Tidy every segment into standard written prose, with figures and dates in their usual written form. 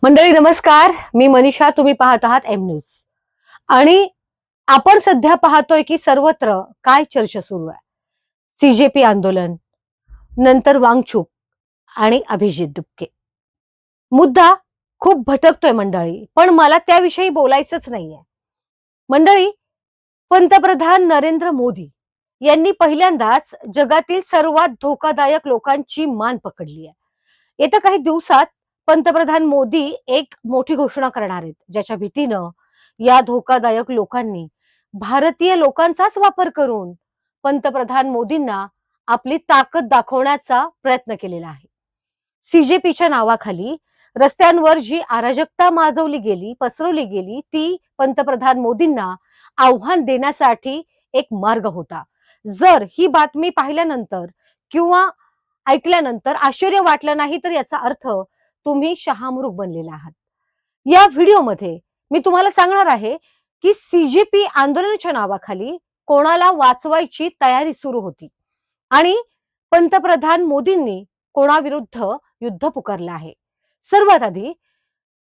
मंडळी नमस्कार, मी मनीषा. तुम्ही पाहत आहात एम न्यूज. आणि आपण सध्या पाहतोय की सर्वत्र काय चर्चा सुरू आहे. सीजेपी आंदोलन, नंतर वांगचूक आणि अभिजित दुबके. मुद्दा खूप भटकतोय मंडळी, पण मला त्याविषयी बोलायचंच नाहीये. मंडळी, पंतप्रधान नरेंद्र मोदी यांनी पहिल्यांदाच जगातील सर्वात धोकादायक लोकांची मान पकडली आहे. येत्या काही दिवसात पंतप्रधान मोदी एक मोठी घोषणा करणार आहेत, ज्याच्या भीतीनं या धोकादायक लोकांनी भारतीय लोकांचाच वापर करून पंतप्रधान मोदींना आपली ताकद दाखवण्याचा प्रयत्न केलेला आहे. सीजेपीच्या नावाखाली रस्त्यांवर जी अराजकता माजवली गेली, पसरवली गेली, ती पंतप्रधान मोदींना आव्हान देण्यासाठी एक मार्ग होता. जर ही बातमी पाहिल्यानंतर किंवा ऐकल्यानंतर आश्चर्य वाटलं नाही, तर याचा अर्थ तुम्ही शहामृग बनलेला आहात. या व्हिडिओमध्ये मी तुम्हाला सांगणार आहे की सीजेपी आंदोलनाच्या नावाखाली कोणाला वाचवायची तयारी सुरू होती आणि पंतप्रधान मोदींनी कोणाविरुद्ध युद्ध पुकारलं आहे. सर्वात आधी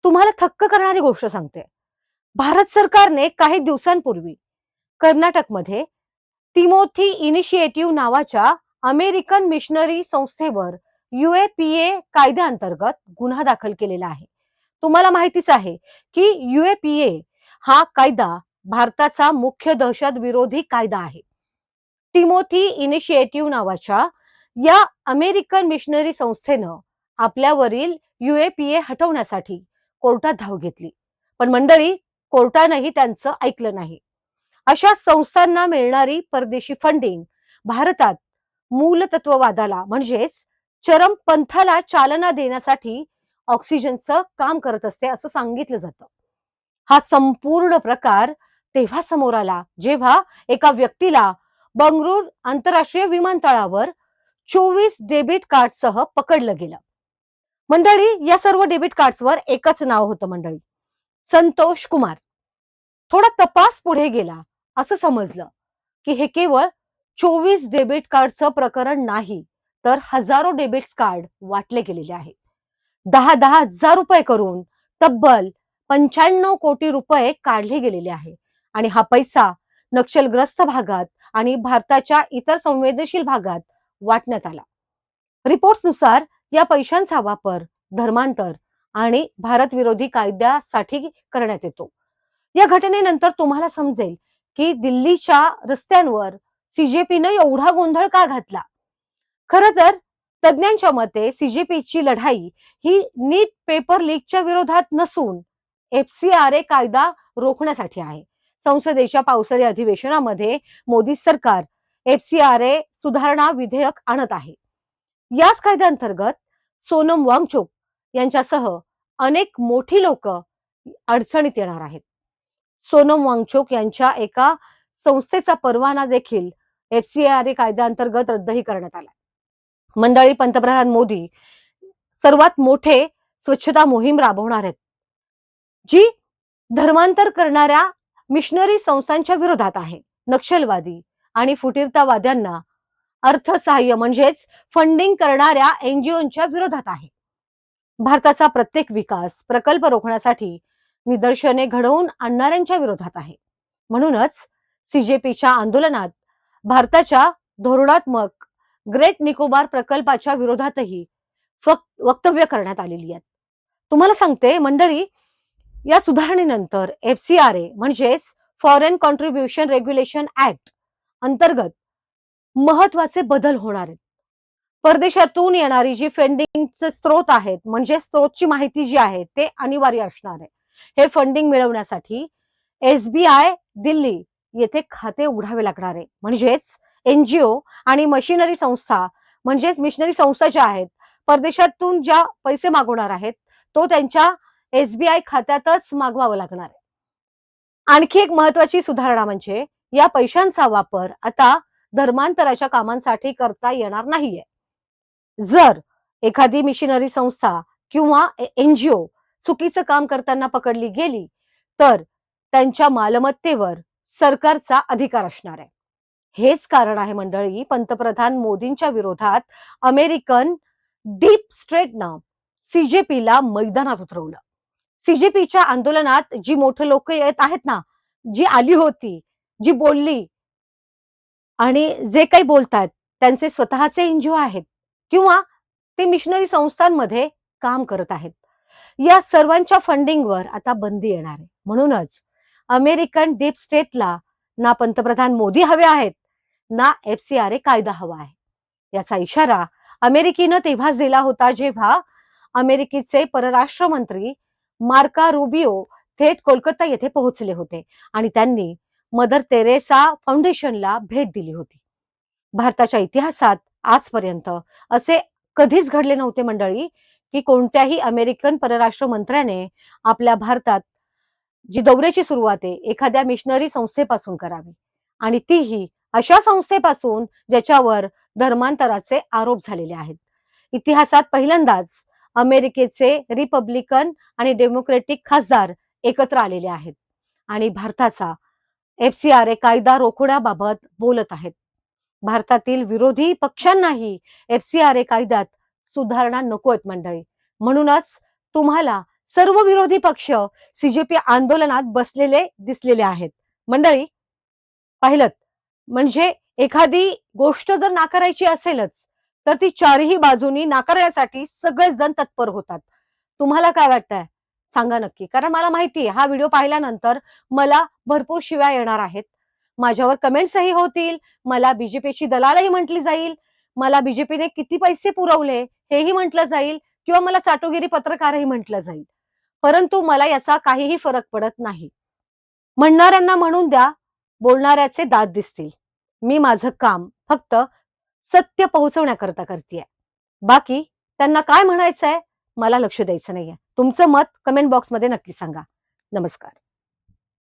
तुम्हाला थक्क करणारी गोष्ट सांगते. भारत सरकारने काही दिवसांपूर्वी कर्नाटकमध्ये तिमोथी इनिशिएटिव्ह नावाच्या अमेरिकन मिशनरी संस्थेवर UAPA कायद्याअंतर्गत गुन्हा दाखल केलेला आहे. तुम्हाला माहितीच आहे की UAPA हा कायदा भारताचा मुख्य दहशत विरोधी कायदा आहे. तिमोथी इनिशिएटिव्ह नावाच्या या अमेरिकन मिशनरी संस्थेनं आपल्यावरील UAPA हटवण्यासाठी कोर्टात धाव घेतली. पण मंडळी, कोर्टानेही त्यांचं ऐकलं नाही. अशा संस्थांना मिळणारी परदेशी फंडिंग भारतात मूलतत्ववादाला म्हणजेच चरमपंथाला चालना देण्यासाठी ऑक्सिजनचं काम करत असते असं सांगितलं जातं. हा संपूर्ण प्रकार तेव्हा समोर आला जेव्हा एका व्यक्तीला बंगळुरू आंतरराष्ट्रीय विमानतळावर 24 डेबिट कार्डसह पकडलं गेलं. मंडळी, या सर्व डेबिट कार्ड्सवर एकच नाव होतं मंडळी, संतोष कुमार. थोडा तपास पुढे गेला, असं समजलं की हे केवळ 24 डेबिट कार्डचं प्रकरण नाही, तर हजारो डेबिट कार्ड वाटले गेलेले आहे. 10-10 हजार रुपये करून तब्बल 95 कोटी रुपये काढले गेलेले आहे. आणि हा पैसा नक्षलग्रस्त भागात आणि भारताच्या इतर संवेदनशील भागात वाटण्यात आला. रिपोर्ट्सनुसार या पैशांचा वापर धर्मांतर आणि भारत विरोधी कायद्यासाठी करण्यात येतो. या घटनेनंतर तुम्हाला समजेल की दिल्लीच्या रस्त्यांवर सीजेपीनं एवढा गोंधळ का घातला. खरं तर तज्ञांच्या मते सीजेपीची लढाई ही नीट पेपर लीकच्या विरोधात नसून FCRA कायदा रोखण्यासाठी आहे. संसदेच्या पावसाळी अधिवेशनामध्ये मोदी सरकार FCRA सुधारणा विधेयक आणत आहे. याच कायद्याअंतर्गत सोनम वांगचुक यांच्यासह अनेक मोठी लोक अडचणीत येणार आहेत. सोनम वांगचुक यांच्या एका संस्थेचा परवाना देखील FCRA कायद्याअंतर्गत रद्दही करण्यात आला. मंडळी, पंतप्रधान मोदी सर्वात मोठे स्वच्छता मोहीम राबवणार आहेत, जी धर्मांतर करणाऱ्या मिशनरी संस्थांच्या विरोधात आहे. नक्षलवादी आणि फुटीरतावाद्यांना अर्थसहाय्य म्हणजेच फंडिंग करणाऱ्या NGOच्या विरोधात आहे. भारताचा प्रत्येक विकास प्रकल्प रोखण्यासाठी निदर्शने घडवून आणणाऱ्यांच्या विरोधात आहे. म्हणूनच सीजेपीच्या आंदोलनात भारताच्या धोरणात्मक ग्रेट निकोबार प्रकल्पाच्या विरोधातही वक्तव्य करण्यात आलेली आहेत. तुम्हाला सांगते मंडळी, या सुधारणेनंतर FCRA म्हणजेच फॉरेन कॉन्ट्रीब्युशन रेग्युलेशन ऍक्ट अंतर्गत महत्वाचे बदल होणार आहेत. परदेशातून येणारी जी फंडिंगचे स्रोत आहेत, म्हणजे स्रोतची माहिती जी आहे ते अनिवार्य असणार आहे. हे फंडिंग मिळवण्यासाठी SBI दिल्ली येथे खाते उघडावे लागणार आहे. म्हणजेच NGO आणि मशिनरी संस्था म्हणजेच मिशनरी संस्था ज्या आहेत, परदेशातून ज्या पैसे मागवणार आहेत, तो त्यांच्या SBI खात्यातच मागवावा लागणार आहे. आणखी एक महत्वाची सुधारणा म्हणजे या पैशांचा वापर आता धर्मांतराच्या कामांसाठी करता येणार नाहीये. जर एखादी मिशनरी संस्था किंवा NGO चुकीचं काम करताना पकडली गेली, तर त्यांच्या मालमत्तेवर सरकारचा अधिकार असणार आहे. हेच कारण आहे मंडळी, पंतप्रधान मोदींच्या विरोधात अमेरिकन डीप स्टेटनं सीजेपीला मैदानात उतरवलं. सीजेपीच्या आंदोलनात जी मोठे लोक येत आहेत ना, जी आली होती, जी बोलली आणि जे काही बोलतात त्यांचे स्वतःचे एनजीओ आहेत किंवा ते मिशनरी संस्थांमध्ये काम करत आहेत. या सर्वांच्या फंडिंगवर आता बंदी येणार आहे. म्हणूनच अमेरिकन डीप स्टेटला ना पंतप्रधान मोदी हवे आहेत, ना एफसीआरए कायदा हवा आहे. याचा इशारा अमेरिकेनं तेव्हाच दिला होता जेव्हा अमेरिकेचे परराष्ट्र मंत्री मार्का रुबिओ थेट कोलकाता येथे पोहोचले होते आणि त्यांनी मदर तेरेसा फाउंडेशनला भेट दिली होती. भारताच्या इतिहासात आजपर्यंत असे कधीच घडले नव्हते मंडळी, की कोणत्याही अमेरिकन परराष्ट्र मंत्र्याने आपल्या भारतात जी दौऱ्याची सुरुवात आहे एखाद्या मिशनरी संस्थेपासून करावी आणि तीही अशा संस्थेपासून ज्याच्यावर धर्मांतराचे आरोप झालेले आहेत. इतिहासात पहिल्यांदाच अमेरिकेचे रिपब्लिकन आणि डेमोक्रेटिक खासदार एकत्र आलेले आहेत आणि भारताचा एफसीआरए कायदा रोखण्याबाबत बोलत आहेत. भारतातील विरोधी पक्षांनाही एफसीआरए कायद्यात सुधारणा नको आहेत मंडळी. म्हणूनच तुम्हाला सर्व विरोधी पक्ष सीजेपी आंदोलनात बसलेले दिसलेले आहेत. मंडळी पाहिलं म्हणजे एखादी गोष्ट जर नाकारायची असेलच तर ती चारही बाजूनी नाकारण्यासाठी सगळेच जण तत्पर होतात. तुम्हाला काय वाटतंय सांगा नक्की, कारण मला माहिती आहे हा व्हिडिओ पाहिल्यानंतर मला भरपूर शिव्या येणार आहेत, माझ्यावर कमेंट्सही होतील, मला बीजेपीची दलालही म्हटली जाईल, मला बीजेपीने किती पैसे पुरवले हेही म्हटलं जाईल किंवा मला चाटोगिरी पत्रकारही म्हटलं जाईल. परंतु मला याचा काहीही फरक पडत नाही. म्हणणाऱ्यांना म्हणून द्या, बोलणाऱ्याचे दात दिसतील. मी माझं काम फक्त सत्य पोहोचवण्याकरता करतेय. बाकी त्यांना काय म्हणायचंय मला लक्ष द्यायचं नाहीये. तुमचं मत कमेंट बॉक्समध्ये नक्की सांगा. नमस्कार.